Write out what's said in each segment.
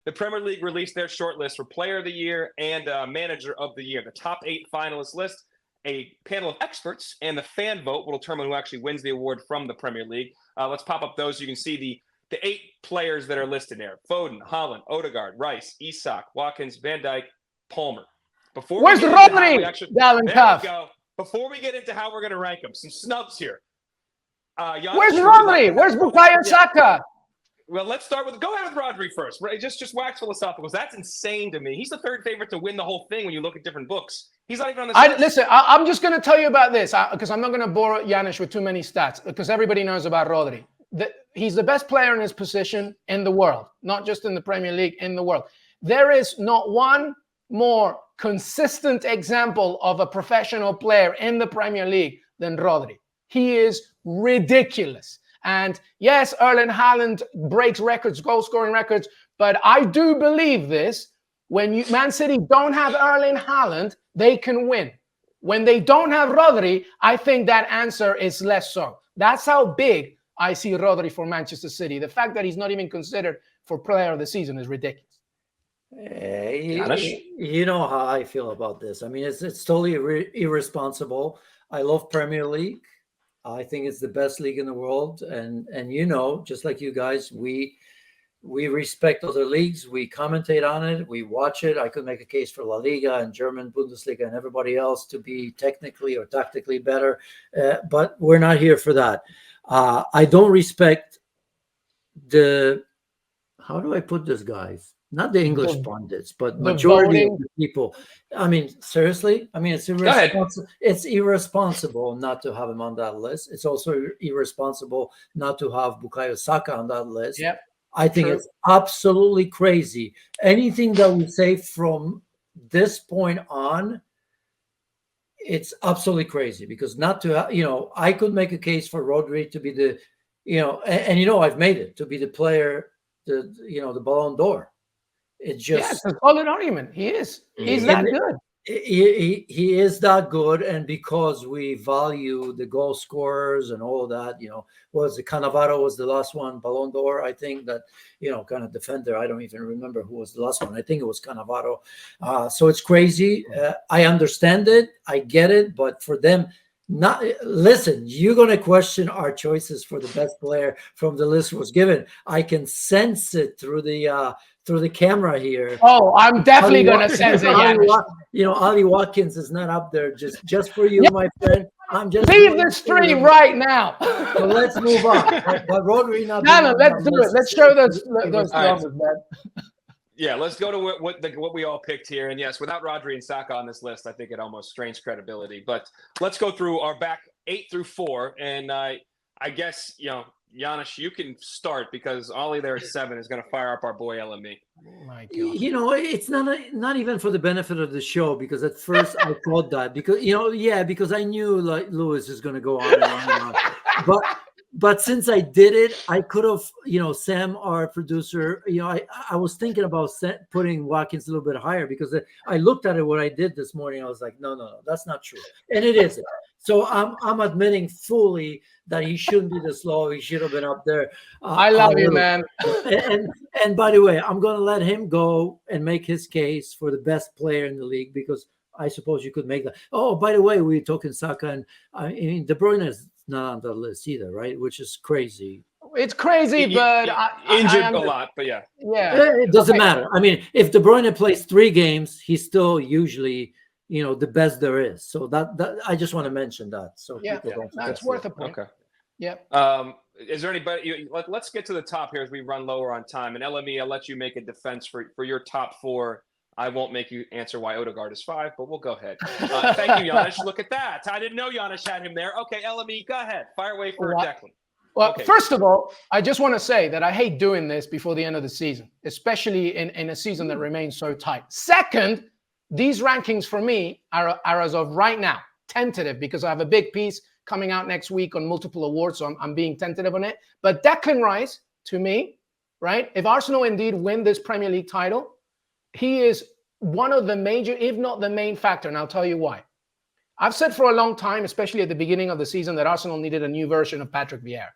the Premier League released their shortlist for Player of the Year and Manager of the Year. The top 8 finalists list. A panel of experts and the fan vote will determine who actually wins the award from the Premier League. Let's pop up those. You can see the 8 players that are listed there. Foden, Haaland, Odegaard, Rice, Isak, Watkins, Van Dijk, Palmer. Where's Rodri? There we go. Before we get into how we're going to rank them, some snubs here. Where's Rodri? Where's Bukayo Saka? Well, let's start with – go ahead with Rodri first. Just wax philosophical. That's insane to me. He's the third favorite to win the whole thing when you look at different books. He's not even on this list. Listen, I'm just going to tell you about this because I'm not going to bore Janusz with too many stats because everybody knows about Rodri. He's the best player in his position in the world, not just in the Premier League, in the world. There is not one more consistent example of a professional player in the Premier League than Rodri. He is ridiculous. And yes, Erling Haaland breaks records, goal-scoring records, but I do believe this. When Man City don't have Erling Haaland, they can win. When they don't have Rodri, I think that answer is less so. That's how big I see Rodri for Manchester City. The fact that he's not even considered for Player of the Season is ridiculous. You know how I feel about this. I mean, it's totally irresponsible. I love Premier League. I think it's the best league in the world, and just like you guys, we respect other leagues. We commentate on it. We watch it. I could make a case for La Liga and German Bundesliga and everybody else to be technically or tactically better, but we're not here for that. I don't respect how do I put this, guys? Not the English pundits, but majority of the people. I mean, seriously. I mean, it's irresponsible. It's irresponsible not to have him on that list. It's also irresponsible not to have Bukayo Saka on that list. Yep. I think it's absolutely crazy. Anything that we say from this point on, it's absolutely crazy because not to I could make a case for Rodri to be the, I've made it to be the player, the Ballon d'Or. It's just it's a solid argument. He is. He's that good. He is that good, and because we value the goal scorers and all of that, was the Cannavaro was the last one, Ballon d'Or, I think that, kind of defender. I don't even remember who was the last one. I think it was Cannavaro. So it's crazy. I understand it. I get it. But for them, listen, you're going to question our choices for the best player from the list was given. I can sense it through the camera here. Oh, I'm definitely going to sense it. Ollie Watkins is not up there just for you, my friend. I'm just leave the stream right now. So let's move on. But Rodri not. No, let's do it. Let's show those numbers, man. Yeah, let's go to what we all picked here. And yes, without Rodri and Saka on this list, I think it almost strains credibility. But let's go through our back 8 through 4. And I guess, Janusz, you can start because Ollie there at 7 is going to fire up our boy LME. Oh my God. It's not even for the benefit of the show because at first I thought that because because I knew like Lewis is going to go on and on and on. But since I did it, I could have, Sam, our producer, I was thinking about putting Watkins a little bit higher because I looked at it what I did this morning. I was like, no, that's not true, and it isn't. So I'm admitting fully that he shouldn't be this low. He should have been up there. I love you, man. And by the way, I'm going to let him go and make his case for the best player in the league because I suppose you could make that. Oh, by the way, we're talking Saka and De Bruyne is not on the list either, right? Which is crazy. It's crazy, but injured a lot, but yeah. It doesn't matter. I mean, if De Bruyne plays 3 games, he's still usually, the best there is. So that I just want to mention that. So people don't forget. It's worth a point. Okay. Yeah. Is there anybody? Let's get to the top here as we run lower on time. And LME, I'll let you make a defense for your top 4. I won't make you answer why Odegaard is 5, but we'll go ahead. Thank you, Janusz. Look at that. I didn't know Janusz had him there. Okay, LME, go ahead. Fire away for Declan. Well, first of all, I just want to say that I hate doing this before the end of the season, especially in a season that remains so tight. Second, these rankings for me are as of right now, tentative, because I have a big piece coming out next week on multiple awards, so I'm being tentative on it. But Declan Rice, to me, right, if Arsenal indeed win this Premier League title, he is one of the major, if not the main factor, and I'll tell you why. I've said for a long time, especially at the beginning of the season, that Arsenal needed a new version of Patrick Vieira.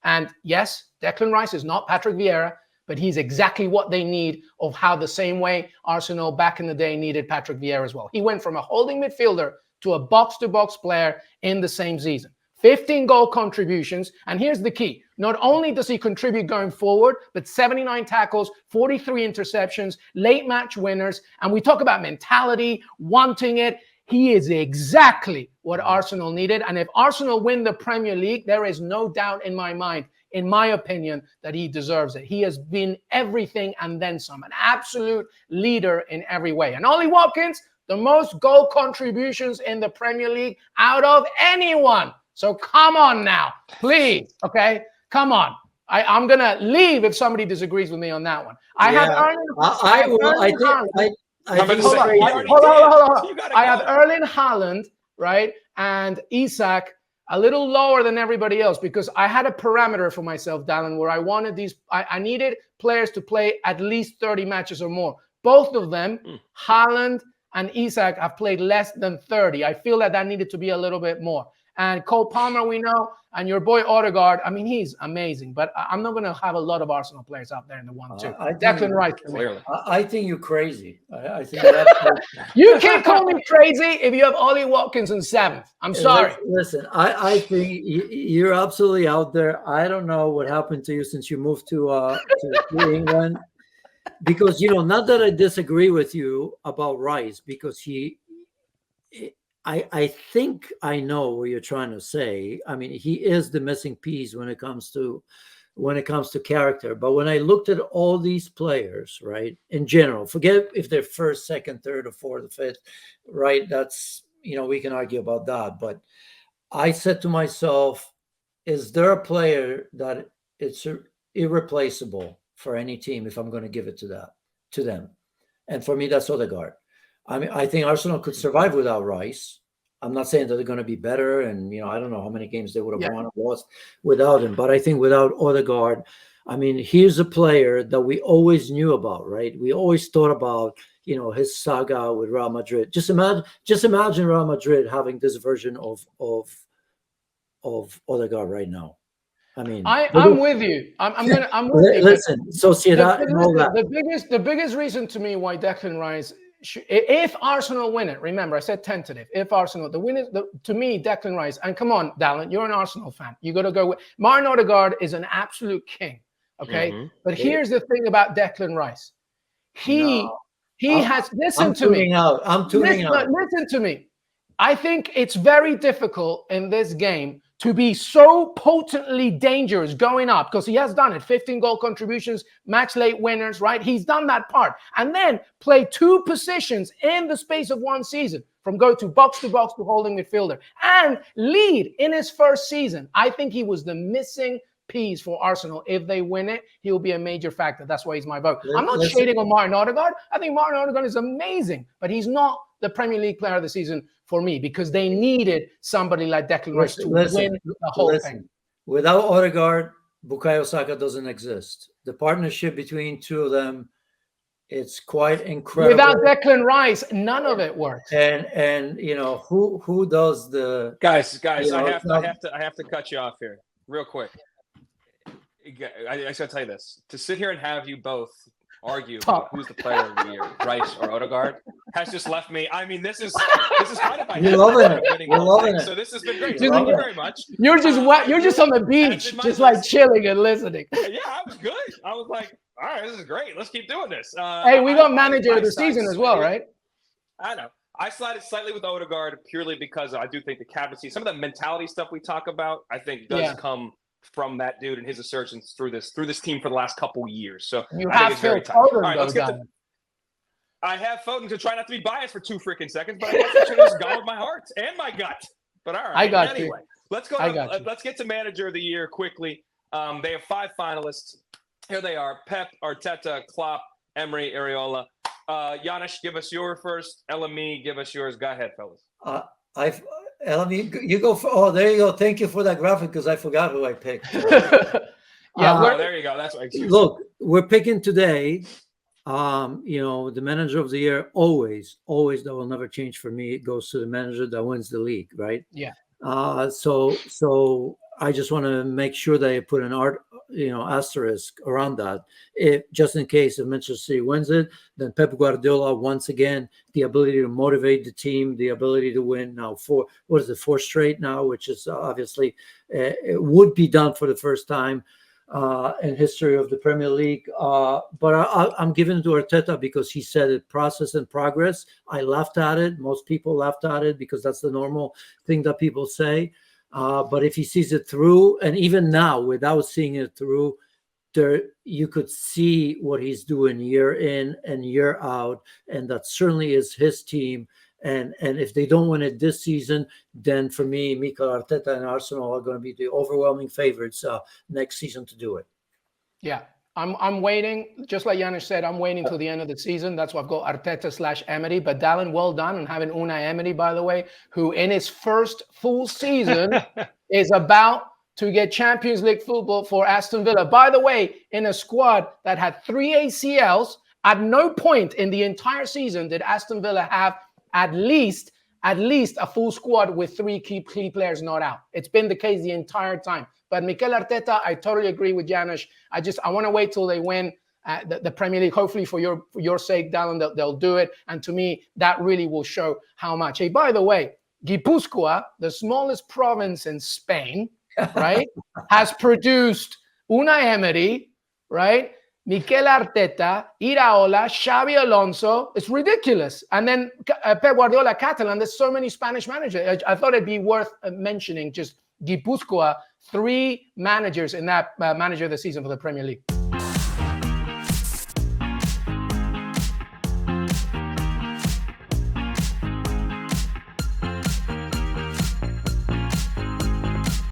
And yes, Declan Rice is not Patrick Vieira, but he's exactly what they need, of how the same way Arsenal back in the day needed Patrick Vieira as well. He went from a holding midfielder to a box-to-box player in the same season. 15 goal contributions, and here's the key. Not only does he contribute going forward, but 79 tackles, 43 interceptions, late match winners, and we talk about mentality, wanting it. He is exactly what Arsenal needed, and if Arsenal win the Premier League, there is no doubt in my mind, in my opinion, that he deserves it. He has been everything and then some, an absolute leader in every way. And Ollie Watkins, the most goal contributions in the Premier League out of anyone. So come on now, please, okay? Come on. I'm going to leave if somebody disagrees with me on that one. I have Erling. I have Erling Haaland, right? And Isak a little lower than everybody else because I had a parameter for myself, Dallin, where I wanted these. I needed players to play at least 30 matches or more. Both of them, Haaland and Isak, have played less than 30. I feel that needed to be a little bit more. And Cole Palmer, we know, and your boy Odegaard, I mean, he's amazing. But I'm not going to have a lot of Arsenal players out there in the 1-2. Declan Rice. Clearly. I think you're crazy. I think you can't call me crazy if you have Ollie Watkins in 7th. I'm sorry. Listen, I think you're absolutely out there. I don't know what happened to you since you moved to England. Because, not that I disagree with you about Rice, because I think I know what you're trying to say. I mean, he is the missing piece when it comes to character. But when I looked at all these players, right, in general, forget if they're first, second, third, or fourth, or fifth, right? That's, we can argue about that. But I said to myself, is there a player that it's irreplaceable for any team if I'm going to give it to them? And for me, that's Odegaard. I mean, I think Arsenal could survive without Rice. I'm not saying that they're going to be better, and I don't know how many games they would have won or lost without him. But I think without Odegaard, I mean, here's a player that we always knew about, right? We always thought about, his saga with Real Madrid. Just imagine Real Madrid having this version of Odegaard right now. I mean, I'm with you. I'm with you. Listen, Sociedad and all that. The biggest reason to me why Declan Rice, if Arsenal win it, remember I said tentative. If Arsenal, the win is to me Declan Rice. And come on, Dallin, you're an Arsenal fan. You got to go with Martin Odegaard is an absolute king. Okay, but here's the thing about Declan Rice. He has. Listen to me. I'm tuning out. Listen to me. I think it's very difficult in this game to be so potently dangerous going up, because he has done it. 15 goal contributions, match late winners, right? He's done that part. And then play 2 positions in the space of 1 season, from go to box to holding midfielder, and lead in his first season. I think he was the missing piece for Arsenal. If they win it, he will be a major factor. That's why he's my vote. I'm not shading on Martin Odegaard. I think Martin Odegaard is amazing, but he's not the Premier League player of the season for me, because they needed somebody like Declan Rice to win the whole thing. Without Odegaard, Bukayo Saka doesn't exist. The partnership between two of them, it's quite incredible. Without Declan Rice, none of it works. And who does the guys? I have to cut you off here real quick. I got to tell you this: to sit here and have you both argue about who's the player of the year, Rice or Odegaard, has just left me. I mean, this is kind of my head. You're loving it. So this has been great. Thank you very much. You're just on the beach, just like chilling and listening. Yeah, I was good. I was like, all right, this is great. Let's keep doing this. Hey, we got manager of the season as well, right? I know. I slided slightly with Odegaard purely because I do think the captaincy, some of the mentality stuff we talk about, I think does come from that dude and his assertions through this team for the last couple years. So I think it's very tough. All right, let's get I have Foden to try not to be biased for 2 freaking seconds, but I guess I should have just gone with my heart and my gut. But all right, I got anyway, let's go. Let's get to manager of the year quickly. They have 5 finalists. Here they are: Pep, Arteta, Klopp, Emery, Areola. Janusz, give us your first. LME, give us yours. Go ahead, fellas. You go for. Oh, there you go. Thank you for that graphic, because I forgot who I picked. There you go. That's what. Look, we're picking today. The manager of the year always that will never change for me. It goes to the manager that wins the league, right? Yeah. So I just want to make sure that I put an asterisk around that. If just in case if Manchester City wins it, then Pep Guardiola once again the ability to motivate the team, the ability to win now four straight now, which is obviously it would be done for the first time in history of the Premier League. But I'm giving it to Arteta because he said it, process and progress. I laughed at it. Most people laughed at it because that's the normal thing that people say. But if he sees it through, and even now without seeing it through, you could see what he's doing year in and year out, and that certainly is his team. And if they don't win it this season, then for me, Mikel Arteta and Arsenal are going to be the overwhelming favorites next season to do it. Yeah, I'm waiting. Just like Janusz said, I'm waiting till the end of the season. That's why I've got Arteta/Emery. But Dallin, well done on having Unai Emery, by the way, who in his first full season is about to get Champions League football for Aston Villa. By the way, in a squad that had 3 ACLs, at no point in the entire season did Aston Villa have at least a full squad with 3 key players not out. It's been the case the entire time. But Mikel Arteta, I totally agree with Janusz. I want to wait till they win the Premier League. Hopefully for your sake, Dallin, they'll do it. And to me, that really will show how much. Hey, by the way, Guipúzcoa, the smallest province in Spain, right, has produced Unai Emery, right, Mikel Arteta, Iraola, Xabi Alonso. It's ridiculous. And then Pep Guardiola, Catalan. There's so many Spanish managers. I thought it'd be worth mentioning just Guipúzcoa, 3 managers in that manager of the season for the Premier League.